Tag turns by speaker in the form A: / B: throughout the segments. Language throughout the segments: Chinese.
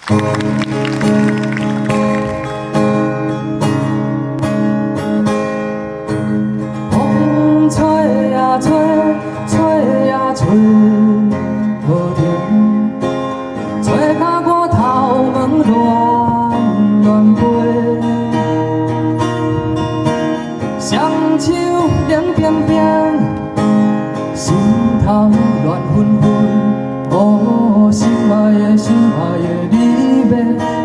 A: 风吹呀吹，吹呀吹无停，吹甲我头毛乱乱飞，双手冷冰冰，心头乱纷纷。哦，心爱的，心爱的，你要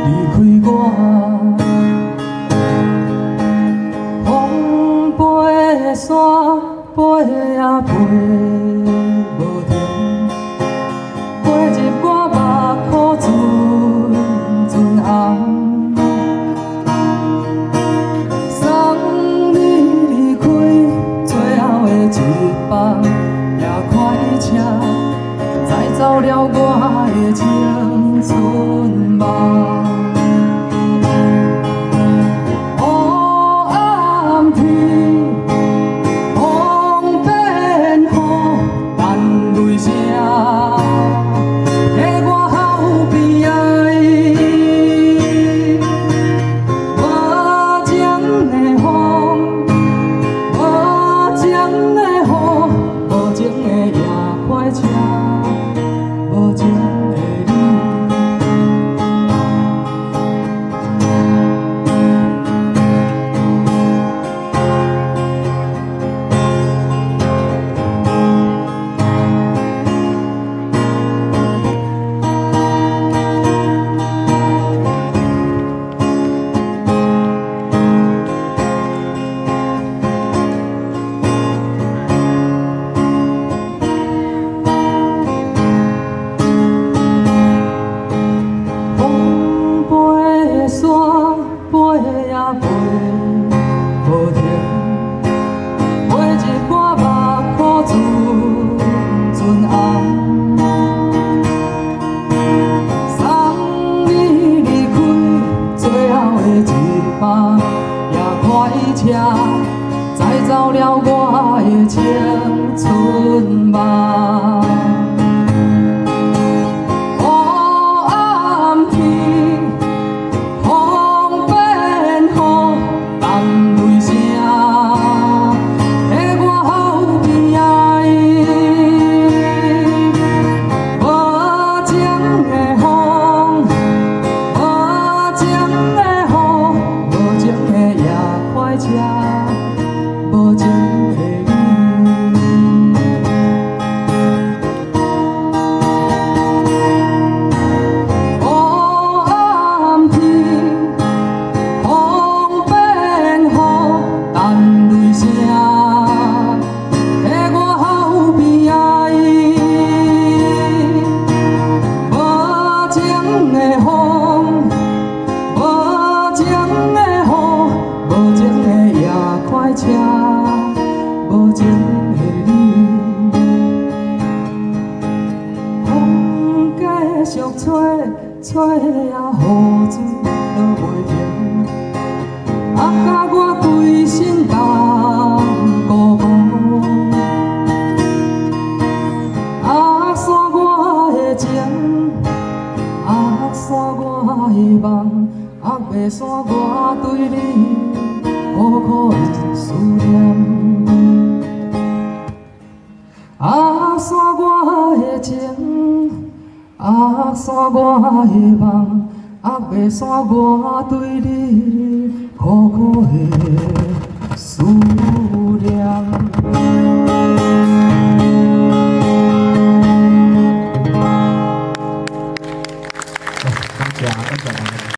A: 离开我。风飞山，飞呀飞无停，飞入我目眶阵阵红。送你离开，最后的一班夜快车。载走了我的青春梦。黑暗天，风变雨，等泪声，在我后边的无情的风，无情的雨，无情的夜快车。无情的你，飞呀飞无停，飞入我目眶阵阵红。送你离开，最后的一班夜快车，载走了我的青春梦。无情的你，黑暗天，风变雨，等泪声，在我后边的无情的风，无情的雨，无情的夜快车。无情的你，风继续吹，吹啊雨水落袂停，甲我规身冻孤孤，散我的情，散我的梦，袂散我对你苦苦的思念。散我的情，散我的梦，袂散我对你苦苦的。